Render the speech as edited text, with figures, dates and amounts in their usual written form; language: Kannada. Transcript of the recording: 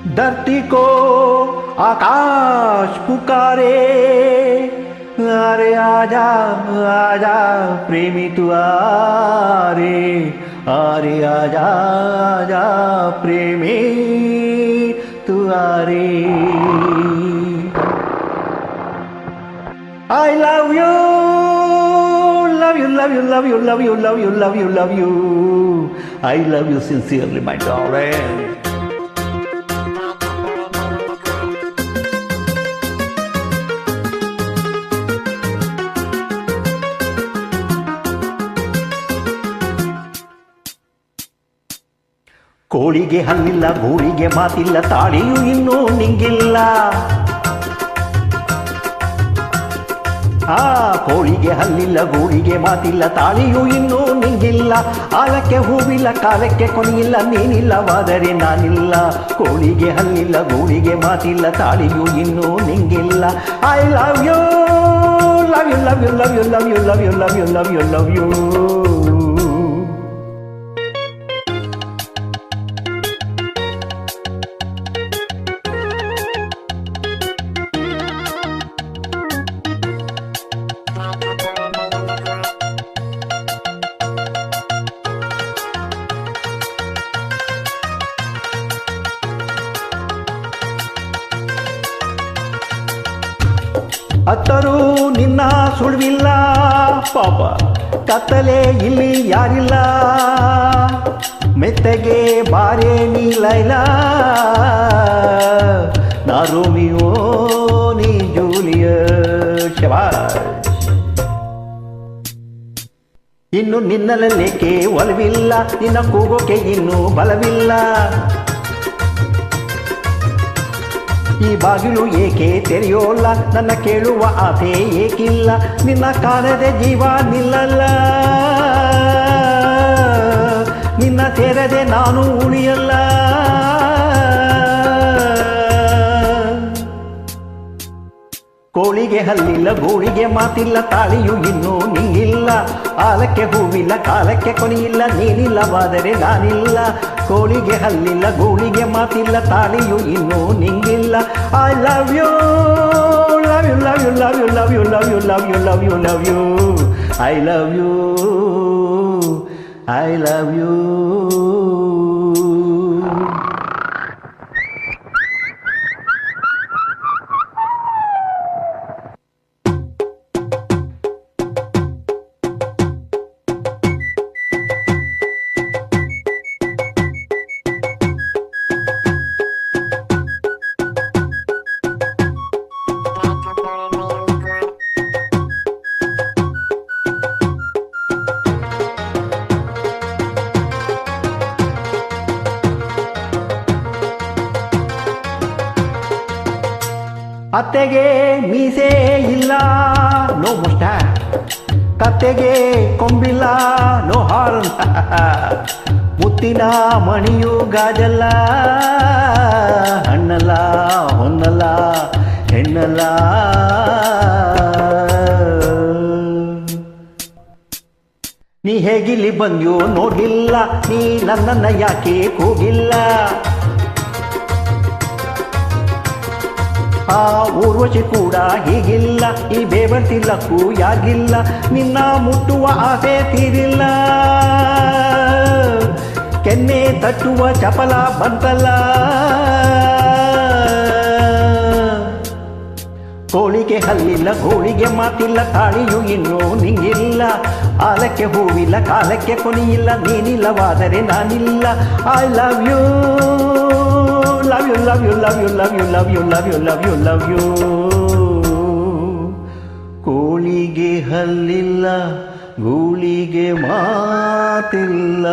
धरती को आकाश पुकारे, अरे आजा आजा प्रेमी तू आरे, अरे आजा आजा प्रेमी तू आरे. I love you, love you, love you, love you, love you, love you, love you, love you. I love you sincerely, my darling. ಕೋಳಿಗೆ ಹಲ್ಲಿಲ್ಲ, ಗೂಳಿಗೆ ಮಾತಿಲ್ಲ, ತಾಳಿಯೂ ಇನ್ನೂ ನಿಂಗಿಲ್ಲ. ಕೋಳಿಗೆ ಹಲ್ಲಿಲ್ಲ, ಗೂಳಿಗೆ ಮಾತಿಲ್ಲ, ತಾಳಿಯೂ ಇನ್ನೂ ನಿಂಗಿಲ್ಲ. ಆಲಕ್ಕೆ ಹೂವಿಲ್ಲ, ಕಾಲಕ್ಕೆ ಕೊನೆಯಿಲ್ಲ, ನೀನಿಲ್ಲವಾದರೆ ನಾನಿಲ್ಲ. ಕೋಳಿಗೆ ಹಲ್ಲಿಲ್ಲ, ಗೂಳಿಗೆ ಮಾತಿಲ್ಲ, ತಾಳಿಯೂ ಇನ್ನೂ ನಿಂಗಿಲ್ಲ. I love you, love you, love you, love you, love you, love you, love you, love you, love you. ಅತ್ತರೂ ನಿನ್ನ ಸುಳಿವಿಲ್ಲ ಪಾಪ, ಕತ್ತಲೆ ಇಲ್ಲಿ ಯಾರಿಲ್ಲ. ಮೆತ್ತಗೆ ಬಾರೆ ನೀ ಲೈಲಾ, ನಾ ರೋಮಿಯೋ ನೀ ಜೂಲಿಯಟ್. ಶಬಾಷ್. ಇನ್ನು ನಿನ್ನಲೇಕೆ ಒಲವಿಲ್ಲ, ನಿನ್ನ ಕೂಗೋಕೆ ಇನ್ನೂ ಬಲವಿಲ್ಲ. ಈ ಬಾಗಿಲು ಏಕೆ ತೆರೆಯೋಲ್ಲ, ನನ್ನ ಕೇಳುವ ಆಸೆ ಏಕಿಲ್ಲ. ನಿನ್ನ ಕಾಣದೆ ಜೀವ ನಿಲ್ಲಲ್ಲ, ನಿನ್ನ ಸೇರದೆ ನಾನು ಉಳಿಯಲ್ಲ. ಕೋಳಿಗೆ ಹಲ್ಲಿಲ್ಲ, ಗೂಳಿಗೆ ಮಾತಿಲ್ಲ, ತಾಳಿಯೂ ಇನ್ನೂ ನಿಂಗಿಲ್ಲ. ಆಲಕ್ಕೆ ಹೂವಿಲ್ಲ, ಕಾಲಕ್ಕೆ ಕೊನೆಯಿಲ್ಲ, ನೀನಿಲ್ಲವಾದರೆ ನಾನಿಲ್ಲ. ಕೋಳಿಗೆ ಹಲ್ಲಿಲ್ಲ, ಗೂಳಿಗೆ ಮಾತಿಲ್ಲ, ತಾಳಿಯೂ ಇನ್ನೂ ನಿಂಗಿಲ್ಲ. I love you, love you, love you, love you, love you, love you, love you, love you, love you. I love you, I love you. ಅತ್ತೆಗೆ ಮೀಸೆ ಇಲ್ಲ, ನೋ ಮುಸ್ಟಾಚ್. ಕತ್ತೆಗೆ ಕೊಂಬಿಲ್ಲ, ನೋ ಹಾರ್ನ್. ಮುತ್ತಿನ ಮಣಿಯು ಗಾಜಲ್ಲ, ಹಣ್ಣಲ್ಲ ಹೊನ್ನಲ್ಲ ಹೆಣ್ಣಲ್ಲ. ನೀ ಹೇಗಿಲ್ಲಿ ಬಂದ್ಯೋ ನೋಡಿಲ್ಲ, ನೀ ನನ್ನನ್ನ ಯಾಕೆ ಕೂಗಿಲ್ಲ. ಆ ಊರ್ವಶಿ ಕೂಡ ಹೀಗಿಲ್ಲ, ಈ ಬೇವರ್ತಿಲ್ಲಕ್ಕೂ ಯಾಗಿಲ್ಲ. ನಿನ್ನ ಮುಟ್ಟುವ ಆಸೆ ತೀರಿಲ್ಲ, ಕೆನ್ನೆ ತಟ್ಟುವ ಚಪಲ ಬಂತಲ್ಲ. ಕೋಳಿಗೆ ಹಲ್ಲಿಲ್ಲ, ಗೋಳಿಗೆ ಮಾತಿಲ್ಲ, ತಾಳಿಯೂ ಇನ್ನೂ ನಿಂಗಿಲ್ಲ. ಆಲಕ್ಕೆ ಹೂವಿಲ್ಲ, ಕಾಲಕ್ಕೆ ಕೊನೆಯಿಲ್ಲ, ನೀನಿಲ್ಲವಾದರೆ ನಾನಿಲ್ಲ. I love you, love you, love you, love you, love you, love you, love you, love you, love you. ಕೋಳಿಗೆ ಹಲ್ಲಿಲ್ಲ, ಗೂಳಿಗೆ ಮಾತಿಲ್ಲ.